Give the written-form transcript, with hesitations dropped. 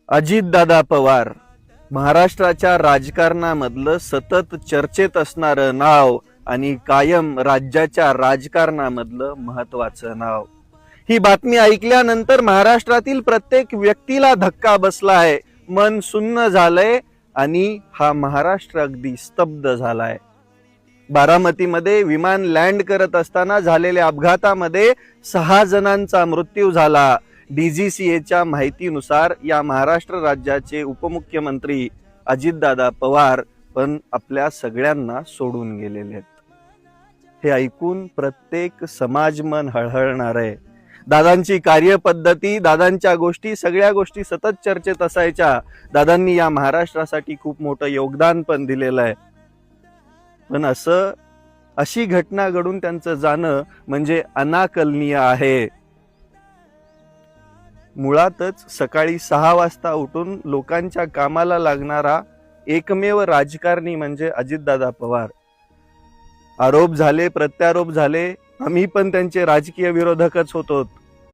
अजितदादा पवार महाराष्ट्राच्या राजकारणामधलं सतत चर्चेत असणारं नाव आणि कायम राज्याच्या राजकारणामधलं महत्वाचं नाव. ही बातमी ऐकल्यानंतर महाराष्ट्रातील प्रत्येक व्यक्तीला धक्का बसलाय, मन सुन्न झालंय आणि हा महाराष्ट्र अगदी स्तब्ध झालाय. बारामतीमध्ये विमान लँड करत असताना झालेल्या अपघातामध्ये 6 जणांचा मृत्यू झाला. DGCAच्या माहितीनुसार या महाराष्ट्र राज्याचे उपमुख्यमंत्री अजितदादा पवार पण आपल्या सगळ्यांना सोडून गेलेले आहेत. हे ऐकून प्रत्येक समाजमन हळहळणार आहे. दादांची कार्यपद्धती, दादांच्या गोष्टी, सगळ्या गोष्टी सतत चर्चेत असायच्या. दादांनी या महाराष्ट्रासाठी खूप मोठं योगदान पण दिलेलं आहे. पण अशी घटना घडून त्यांचं जाणं म्हणजे अनाकलनीय आहे. मुळातच सकाळी 6 वाजता उठून लोकांच्या कामाला लागणारा एकमेव राजकारणी म्हणजे अजितदादा पवार. आरोप झाले, प्रत्यारोप झाले, आम्ही पण त्यांचे राजकीय विरोधकच होतो.